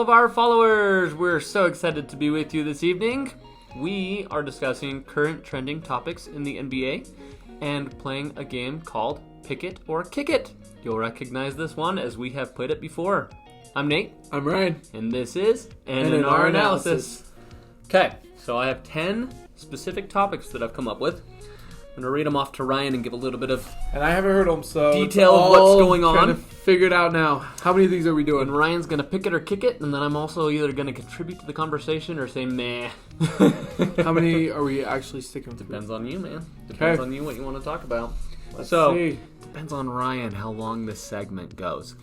of our followers. We're so excited to be with you this evening. We are discussing current trending topics in the NBA and playing a game called Pick It or Kick It. You'll recognize this one as we have played it before. I'm Nate. I'm Ryan. And this is N&R Analysis. Okay, so I have 10 specific topics that I've come up with. I'm going to read them off to Ryan and give a little bit of And I haven't heard them, so detail of what's going on. Trying to figure it out now. How many of these are we doing? And Ryan's going to pick it or kick it, and then I'm also either going to contribute to the conversation or say meh. How many are we actually sticking with? Depends on you, man. Depends on you what you want to talk about. Let's see. Depends on Ryan how long this segment goes.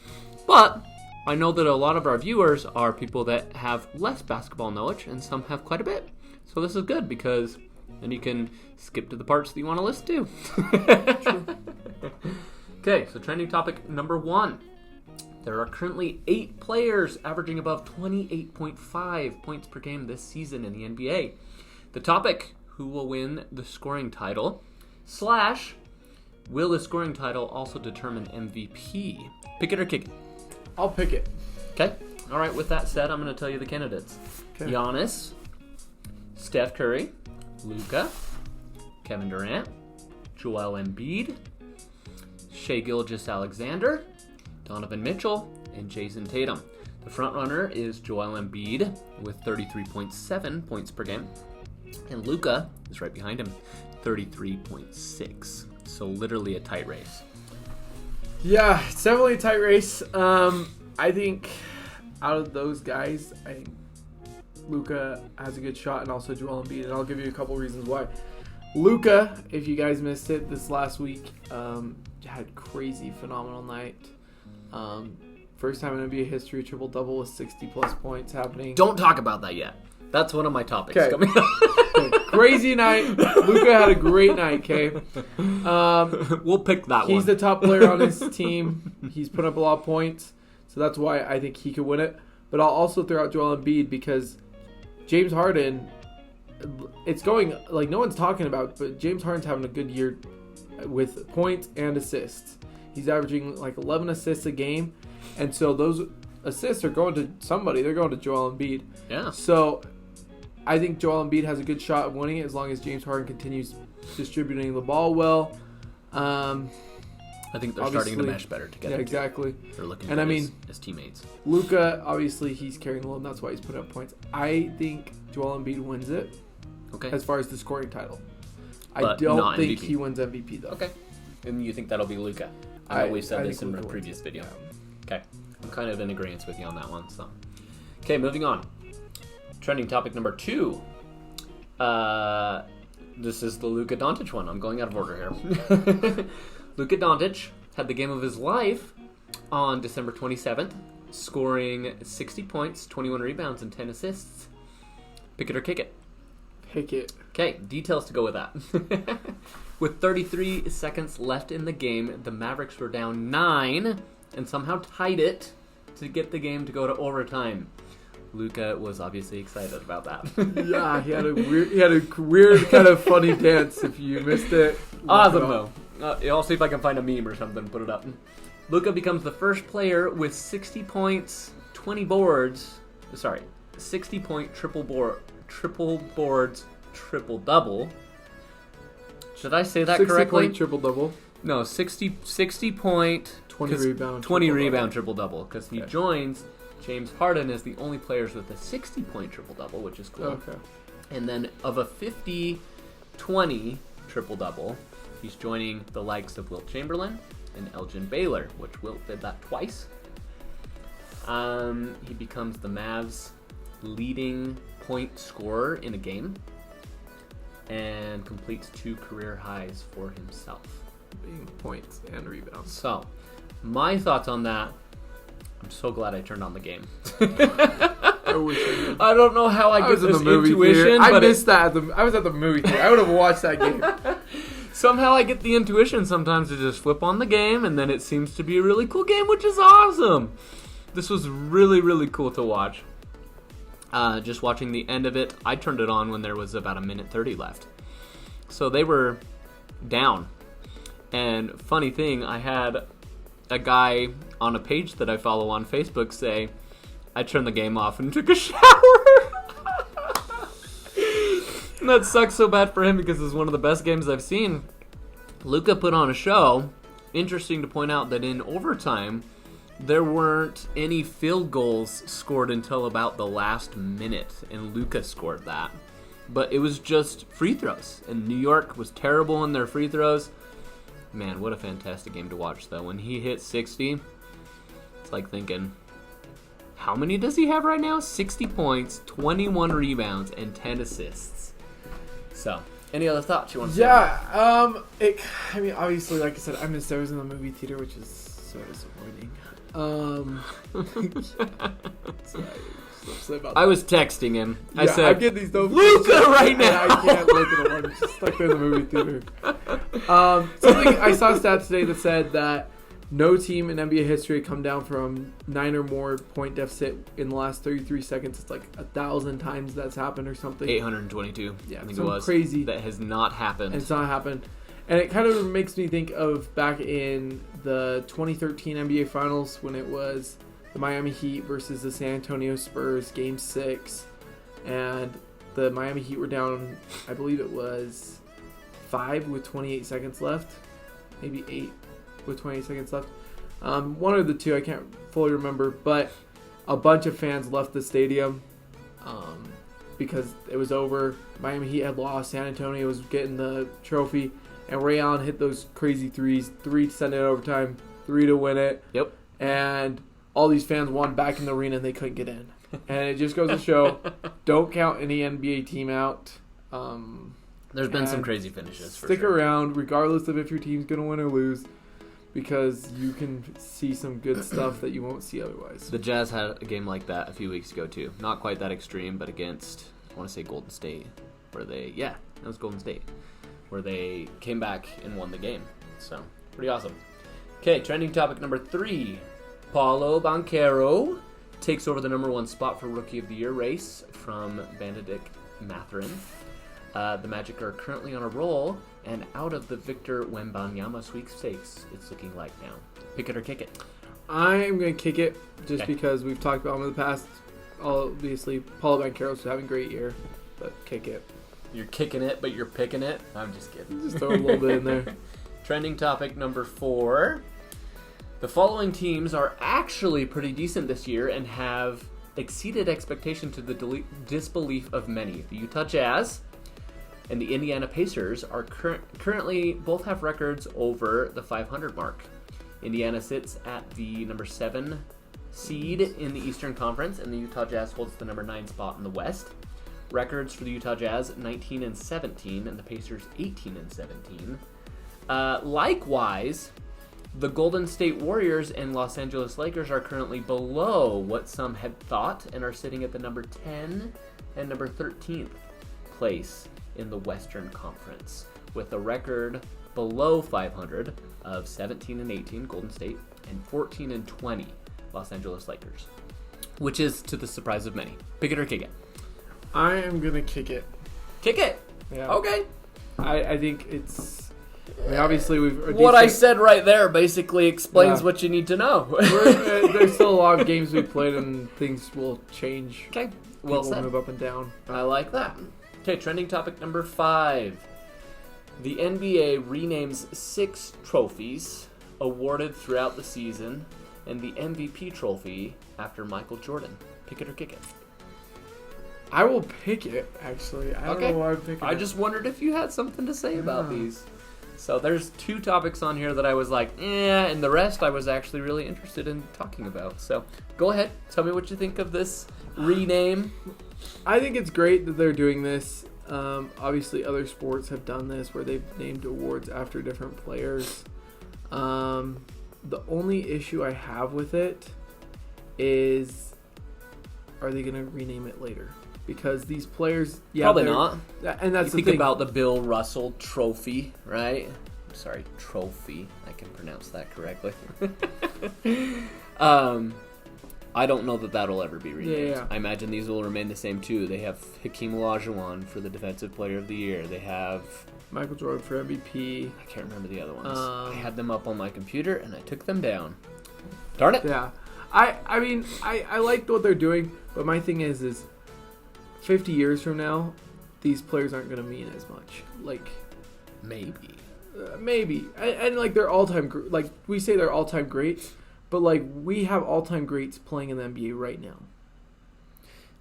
But I know that a lot of our viewers are people that have less basketball knowledge, and some have quite a bit. So this is good because then you can skip to the parts that you want to listen to. Okay, so trending topic number 1. There are currently 8 players averaging above 28.5 points per game this season in the NBA. The topic, who will win the scoring title, / will the scoring title also determine MVP? Pick it or kick it? I'll pick it. Okay. All right, with that said, I'm going to tell you the candidates. Okay. Giannis, Steph Curry, Luka, Kevin Durant, Joel Embiid, Shai Gilgeous-Alexander, Donovan Mitchell, and Jason Tatum. The front runner is Joel Embiid with 33.7 points per game, and Luka is right behind him, 33.6. So literally a tight race. Yeah, it's definitely a tight race. I think out of those guys, I think Luka has a good shot, and also Joel Embiid, and I'll give you a couple reasons why. Luka, if you guys missed it this last week, had crazy, phenomenal night. First time in NBA history, triple-double with 60-plus points happening. Don't talk about that yet. That's one of my topics coming up. Crazy night. Luka had a great night, okay? We'll pick that one. He's the top player on his team. He's put up a lot of points, so that's why I think he could win it. But I'll also throw out Joel Embiid because James Harden, it's going, like, no one's talking about, but James Harden's having a good year with points and assists. He's averaging like 11 assists a game, and so those assists are going to somebody. They're going to Joel Embiid. Yeah. So I think Joel Embiid has a good shot of winning it as long as James Harden continues distributing the ball well. I think they're starting to mesh better together. Yeah, exactly. They're looking and good as teammates. Luka, obviously, he's carrying the load, and that's why he's putting up points. I think Joel Embiid wins it. Okay. As far as the scoring title. But I don't think MVP. he wins MVP, though. Okay. And you think that'll be Luka? I know we said this in a previous video. Okay. I'm kind of in agreement with you on that one. So, okay, moving on. Trending topic number 2. This is the Luka Doncic one. I'm going out of order here. Luka Doncic had the game of his life on December 27th, scoring 60 points, 21 rebounds, and 10 assists. Pick it or kick it? Pick it. Okay, details to go with that. With 33 seconds left in the game, the Mavericks were down 9 and somehow tied it to get the game to go to overtime. Luka was obviously excited about that. Yeah, he had a weird kind of funny dance. If you missed it, awesome though. I'll see if I can find a meme or something. Put it up. Luka becomes the first player with 60 points, 20 boards. 60-point triple boards, triple double. Should I say that correctly? 60-point triple double. No, 60 point 20 rebound triple double because he joins James Harden as the only players with a 60-point triple double, which is cool. Okay. And then of a 50-20 triple double, he's joining the likes of Wilt Chamberlain and Elgin Baylor, which Wilt did that twice. He becomes the Mavs' leading point scorer in a game and completes 2 career highs for himself. Being points and rebounds. So, my thoughts on that, I'm so glad I turned on the game. I wish I did. I don't know how I get this intuition. Theater. I missed that. I was at the movie theater. I would have watched that game. Somehow I get the intuition sometimes to just flip on the game, and then it seems to be a really cool game, which is awesome. This was really, really cool to watch. Just watching the end of it, I turned it on when there was about 1:30 left. So they were down. And funny thing, I had a guy on a page that I follow on Facebook say, I turned the game off and took a shower. And that sucks so bad for him because it's one of the best games I've seen. Luka put on a show. Interesting to point out that in overtime, there weren't any field goals scored until about the last minute, and Luka scored that. But it was just free throws, and New York was terrible in their free throws. Man, what a fantastic game to watch, though. When he hit 60, it's like thinking, how many does he have right now? 60 points, 21 rebounds, and 10 assists. So, any other thoughts you want to say? Yeah, I mean, obviously, like I said, I missed I was in the movie theater, which is so disappointing. I was texting him. Yeah, I said, I'm getting these Luka right now. I can't look at the one. It's just stuck there in the movie theater. Something I saw stats today that said that no team in NBA history had come down from 9 or more point deficit in the last 33 seconds. It's like 1,000 times that's happened or something. 822. Yeah, I think it something was. crazy. That has not happened. And it's not happened. And it kind of makes me think of back in the 2013 NBA Finals when it was the Miami Heat versus the San Antonio Spurs, Game 6. And the Miami Heat were down, I believe it was 5 with 28 seconds left. Maybe 8 with 28 seconds left. One of the two, I can't fully remember. But a bunch of fans left the stadium because it was over. Miami Heat had lost. San Antonio was getting the trophy. And Ray Allen hit those crazy threes. 3 to send it overtime. 3 to win it. Yep. And all these fans wanted back in the arena and they couldn't get in. And it just goes to show, don't count any NBA team out. There's been some crazy finishes. Stick around, regardless of if your team's going to win or lose, because you can see some good stuff that you won't see otherwise. The Jazz had a game like that a few weeks ago, too. Not quite that extreme, but against, I want to say Golden State, where it was Golden State, where they came back and won the game. So, pretty awesome. Okay, trending topic number 3. Paulo Banchero takes over the number 1 spot for Rookie of the Year race from Benedict Mathurin. The Magic are currently on a roll, and out of the Victor Wembanyama sweepstakes, it's looking like now. Pick it or kick it? I'm going to kick it just because we've talked about him in the past. Obviously, Paulo Banchero's having a great year, but kick it. You're kicking it, but you're picking it? I'm just kidding. Just throw a little bit in there. Trending topic number 4. The following teams are actually pretty decent this year and have exceeded expectation to the disbelief of many. The Utah Jazz and the Indiana Pacers are currently both have records over the 500 mark. Indiana sits at the number 7 seed in the Eastern Conference, and the Utah Jazz holds the number 9 spot in the West. Records for the Utah Jazz, 19-17, and the Pacers 18-17. Likewise, the Golden State Warriors and Los Angeles Lakers are currently below what some had thought and are sitting at the number 10 and number 13th place in the Western Conference, with a record below 500 of 17-18 Golden State and 14-20 Los Angeles Lakers, which is to the surprise of many. Pick it or kick it? I am going to kick it. Kick it? Yeah. Okay. I think it's... I mean, obviously, what I said right there basically explains what you need to know. There's still a lot of games we played, and things will change. Okay, well said. said. Move up and down. I like that. Okay, trending topic number 5. The NBA renames 6 trophies awarded throughout the season, and the MVP trophy after Michael Jordan. Pick it or kick it? I will pick it, actually. I don't know why I'm picking it. I just wondered if you had something to say about these. So there's 2 topics on here that I was like, and the rest I was actually really interested in talking about. So go ahead, tell me what you think of this rename. I think it's great that they're doing this. Obviously, other sports have done this where they've named awards after different players. The only issue I have with it is, are they going to rename it later? Because these players, probably not. And that's you the think thing. about the Bill Russell Trophy, right? Sorry, trophy. I can pronounce that correctly. I don't know that that'll ever be renamed. Yeah. I imagine these will remain the same too. They have Hakeem Olajuwon for the Defensive Player of the Year. They have Michael Jordan for MVP. I can't remember the other ones. I had them up on my computer and I took them down. Darn it. Yeah. I mean, I like what they're doing, but my thing is 50 years from now, these players aren't going to mean as much. Like, Maybe. maybe. And like, they're all-time, like, we say they're all-time greats, but like, we have all-time greats playing in the NBA right now.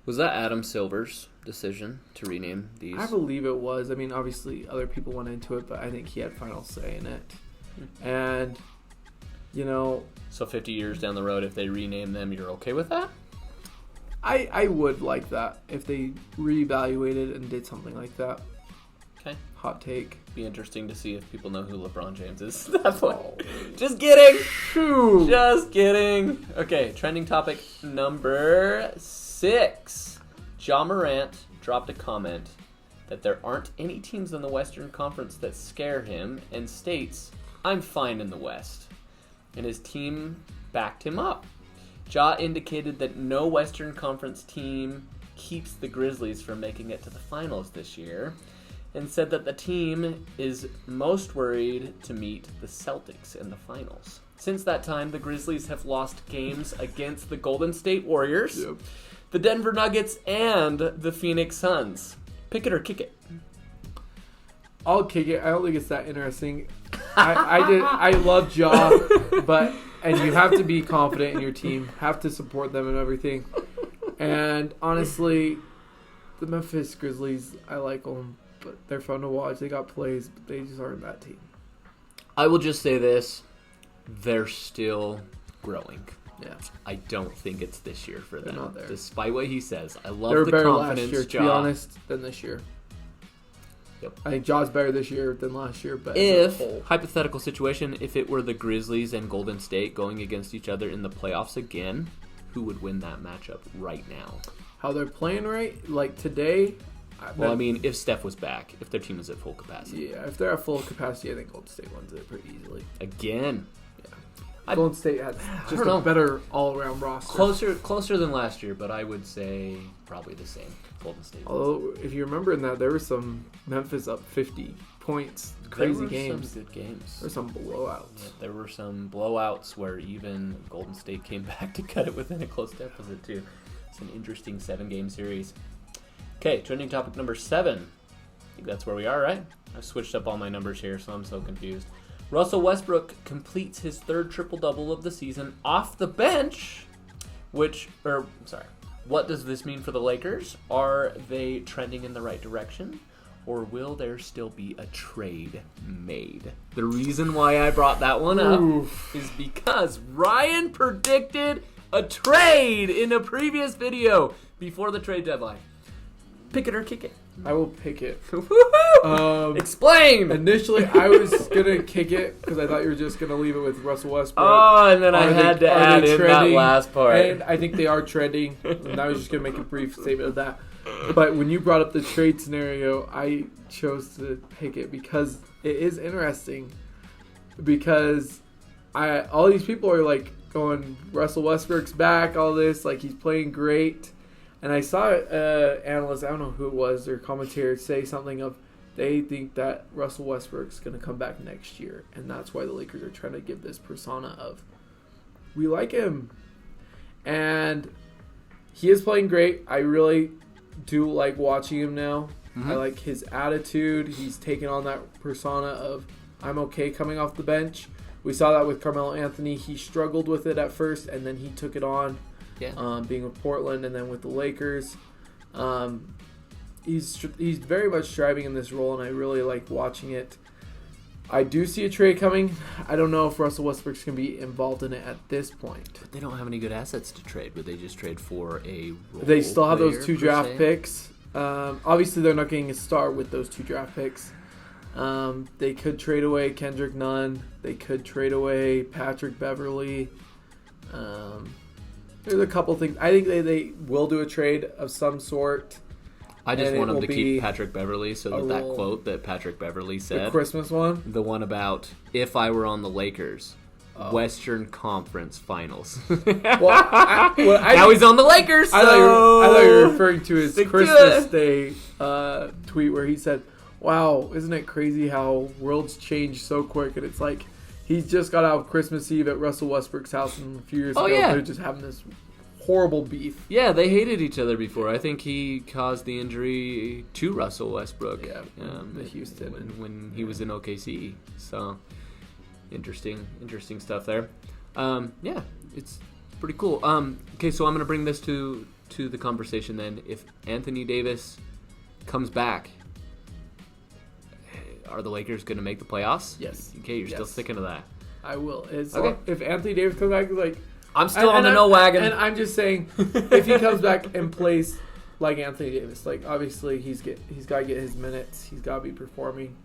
Was that Adam Silver's decision to rename these? I believe it was. I mean, obviously, other people went into it, but I think he had final say in it. And, you know... So 50 years down the road, if they rename them, you're okay with that? I would like that if they reevaluated and did something like that. Okay. Hot take. Be interesting to see if people know who LeBron James is. That's what. Just kidding. Shoo. Just kidding. Okay, trending topic number 6. Ja Morant dropped a comment that there aren't any teams in the Western Conference that scare him and states, "I'm fine in the West." And his team backed him up. Ja indicated that no Western Conference team keeps the Grizzlies from making it to the finals this year, and said that the team is most worried to meet the Celtics in the finals. Since that time, the Grizzlies have lost games against the Golden State Warriors, the Denver Nuggets, and the Phoenix Suns. Pick it or kick it. I'll kick it. I don't think it's that interesting. I love Ja, and you have to be confident in your team, have to support them and everything. And honestly, the Memphis Grizzlies, I like them, but they're fun to watch. They got plays, but they just aren't that team. I will just say this. They're still growing. Yeah. I don't think it's this year for them. Not there. Despite what he says. I love They were the better confidence, last year, to Ja. be honest, than this year. Yep. I think Ja's better this year than last year, but If, hypothetical situation, if it were the Grizzlies and Golden State going against each other in the playoffs again, who would win that matchup right now? how they're playing right, like today. Well, I mean, if Steph was back, if their team is at full capacity. Yeah, if they're at full capacity, I think Golden State wins it pretty easily. Again. Golden State has just a better all-around roster. Closer than last year, but I would say probably the same. Golden State. Although, if you remember in that, there was some Memphis up 50 points, crazy games. Some good games. There were some blowouts. Yeah, there were some blowouts where even Golden State came back to cut it within a close deficit, too. It's an interesting 7-game series. Okay, trending topic number 7. I think that's where we are, right? I've switched up all my numbers here, so I'm so confused. Russell Westbrook completes his 3rd triple-double of the season off the bench, what does this mean for the Lakers? Are they trending in the right direction? Or will there still be a trade made? The reason why I brought that one up is because Ryan predicted a trade in a previous video before the trade deadline. Pick it or kick it. I will pick it. Explain! Initially, I was going to kick it because I thought you were just going to leave it with Russell Westbrook. Oh, and then I had to add in that last part. And I think they are trending. And I was just going to make a brief statement of that. But when you brought up the trade scenario, I chose to pick it because it is interesting. Because all these people are like going, Russell Westbrook's back, all this, like he's playing great. And I saw analysts, I don't know who it was, or commentator say something of they think that Russell Westbrook's going to come back next year. And that's why the Lakers are trying to give this persona of, we like him. And he is playing great. I really do like watching him now. Mm-hmm. I like his attitude. He's taken on that persona of, I'm okay coming off the bench. We saw that with Carmelo Anthony. He struggled with it at first, and then he took it on. Yeah. Being with Portland and then with the Lakers. He's very much striving in this role, and I really like watching it. I do see a trade coming. I don't know if Russell Westbrook's going to be involved in it at this point. But they don't have any good assets to trade. Would they just trade for a role They still have those 2 draft se? picks. Obviously, they're not getting a star with those 2 draft picks. They could trade away Kendrick Nunn. They could trade away Patrick Beverly. There's a couple things. I think they will do a trade of some sort. I just want them to keep Patrick Beverly so that quote that Patrick Beverly said. The Christmas one? The one about, if I were on the Lakers, Western Conference Finals. Now he's on the Lakers, so... I thought you were referring to his Christmas Day tweet where he said, wow, isn't it crazy how worlds change so quick? And it's like, He just got out of Christmas Eve at Russell Westbrook's house, and a few years ago yeah. they're just having this horrible beef. Yeah, they hated each other before. I think he caused the injury to Russell Westbrook. Yeah, the Houston when he was in OKC. So interesting stuff there. Yeah, it's pretty cool. Okay, so I'm gonna bring this to the conversation then. If Anthony Davis comes back, are the Lakers gonna make the playoffs? Yes. Okay, you're still sticking to that. I will. Okay. If Anthony Davis comes back, like I'm still on the no wagon. And I'm just saying, if he comes back and plays like Anthony Davis, like obviously he's got to get his minutes. He's got to be performing.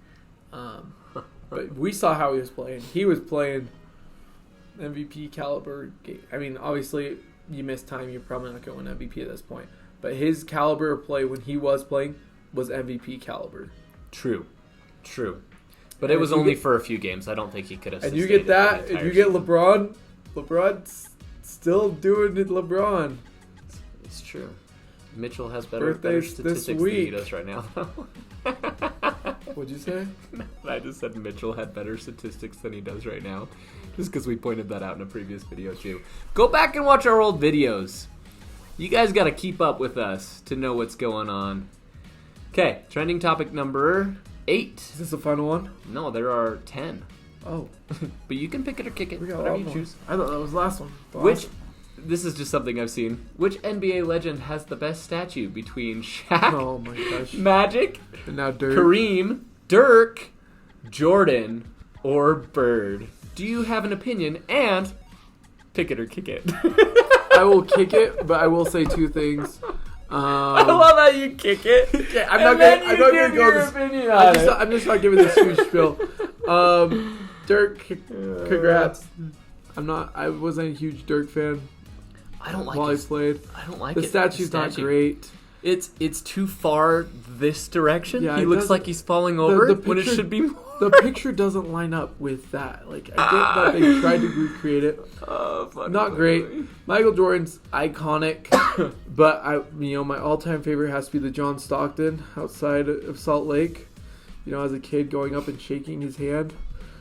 But we saw how he was playing. He was playing MVP caliber game. I mean, obviously you miss time, you're probably not going to win MVP at this point. But his caliber of play when he was playing was MVP caliber. True. But it was only for a few games. I don't think he could have. And you get that. If you get LeBron, LeBron's still doing it. LeBron. It's true. Mitchell has better statistics than he does right now. What'd you say? I just said Mitchell had better statistics than he does right now, just because we pointed that out in a previous video too. Go back and watch our old videos. You guys got to keep up with us to know what's going on. Okay, trending topic number 8. Is this the final one? No, there are 10. Oh. But you can pick it or kick it, We got whatever one you more. choose. I thought that was the last one. This is just something I've seen. Which NBA legend has the best statue between Shaq, Oh my gosh. Magic, And now Dirk. Kareem, Dirk, Jordan, or Bird? Do you have an opinion? And pick it or kick it. I will kick it, but I will say 2 things. I love how you kick it. Okay, I'm not gonna go this. Opinion on it. I'm just not giving this huge spiel. Dirk, congrats. I wasn't a huge Dirk fan. I don't like while he played. I don't like the statue's not great. It's too far this direction. Yeah, he looks like he's falling over the when it picture- should be more. The picture doesn't line up with that. Like I get that they tried to recreate it. Not great. Michael Jordan's iconic, but my all-time favorite has to be the John Stockton outside of Salt Lake. As a kid going up and shaking his hand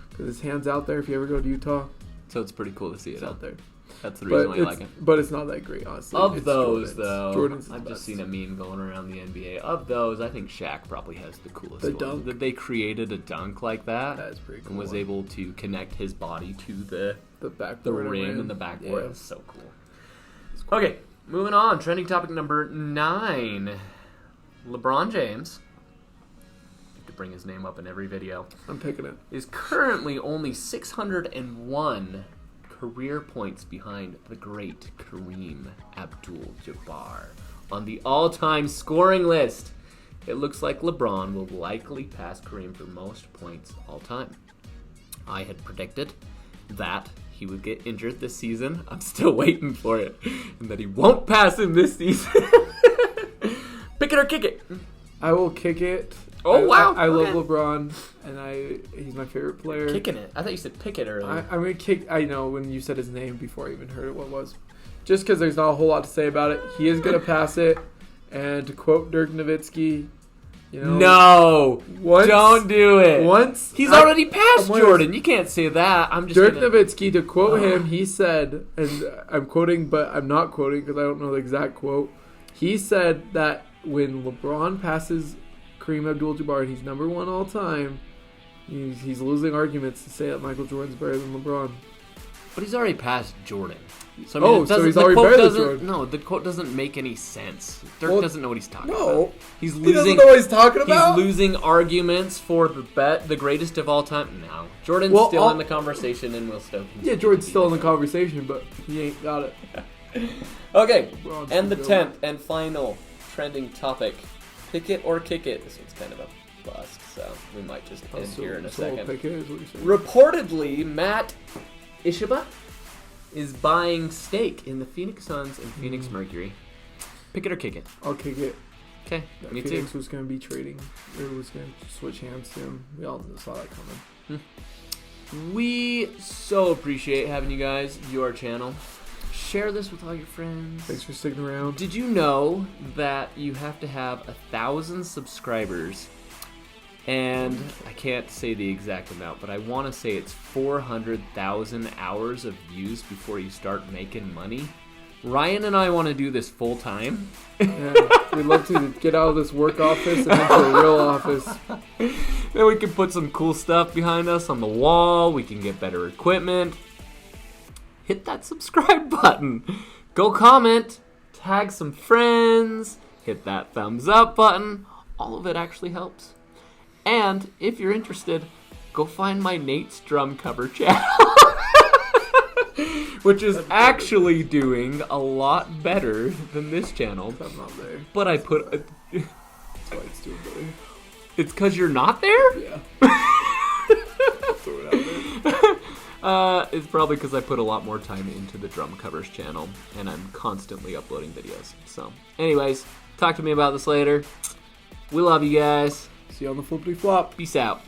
because his hand's out there. If you ever go to Utah, so it's pretty cool to see it out there. That's the reason why I like it. But it's not that great, honestly. Of those, though, Jordan's I've just seen a meme going around the NBA. Of those, I think Shaq probably has the coolest The one. dunk. That they created a dunk like that. That is pretty cool. And was able to connect his body to the rim and the backboard. Yeah. It's so cool. Okay, moving on. Trending topic number 9. LeBron James, to bring his name up in every video, I'm picking it. is currently only 601 career points behind the great Kareem Abdul-Jabbar on the all-time scoring list. It looks like LeBron will likely pass Kareem for most points all time. I had predicted that he would get injured this season. I'm still waiting for it. And that he won't pass him this season. Pick it or kick it. I will kick it. Oh, wow. I love LeBron, and he's my favorite player. Kicking it. I thought you said pick it earlier. I'm going to kick. I know when you said his name before I even heard what it was. Just because there's not a whole lot to say about it. He is going to pass it. And to quote Dirk Nowitzki, no, don't do it. He's already passed Jordan. You can't say that. I'm just Dirk Nowitzki, to quote him, he said, and I'm quoting, but I'm not quoting because I don't know the exact quote. He said that when LeBron passes Kareem Abdul-Jabbar and he's number 1 all time, he's losing arguments to say that Michael Jordan's better than LeBron. But he's already passed Jordan. So, so he's already better than Jordan. No, the quote doesn't make any sense. Dirk doesn't know what he's talking about. No. He doesn't know what he's talking about? He's losing arguments for the greatest of all time. No. Jordan's still in the conversation and will still continue. Yeah, Jordan's still in the conversation, but he ain't got it. Okay, and the 10th and final trending topic. Pick it or kick it. This one's kind of a bust, so we might just end here in a second. Pick it is what you're saying. Reportedly, Matt Ishiba is buying stake in the Phoenix Suns and Phoenix Mercury. Pick it or kick it. I'll kick it. Okay, me Phoenix too. was going to be trading. It was going to switch hands soon. We all saw that coming. We so appreciate having you guys view our channel. Share this with all your friends. Thanks for sticking around. Did you know that you have to have 1,000 subscribers And I can't say the exact amount, but I want to say it's 400,000 hours of views before you start making money. Ryan and I want to do this full time. Yeah, we'd love to get out of this work office and into a real office. Then we can put some cool stuff behind us on the wall. We can get better equipment. Hit that subscribe button. Go comment. Tag some friends. Hit that thumbs up button. All of it actually helps. And if you're interested, go find my Nate's Drum Cover channel. Which is actually doing a lot better than this channel. I'm not there. But I put... That's why it's doing better. It's because you're not there? Yeah. I'll throw it out there. It's probably because I put a lot more time into the Drum Covers channel. And I'm constantly uploading videos. So, anyways, talk to me about this later. We love you guys. See you on the flippity flop. Peace out.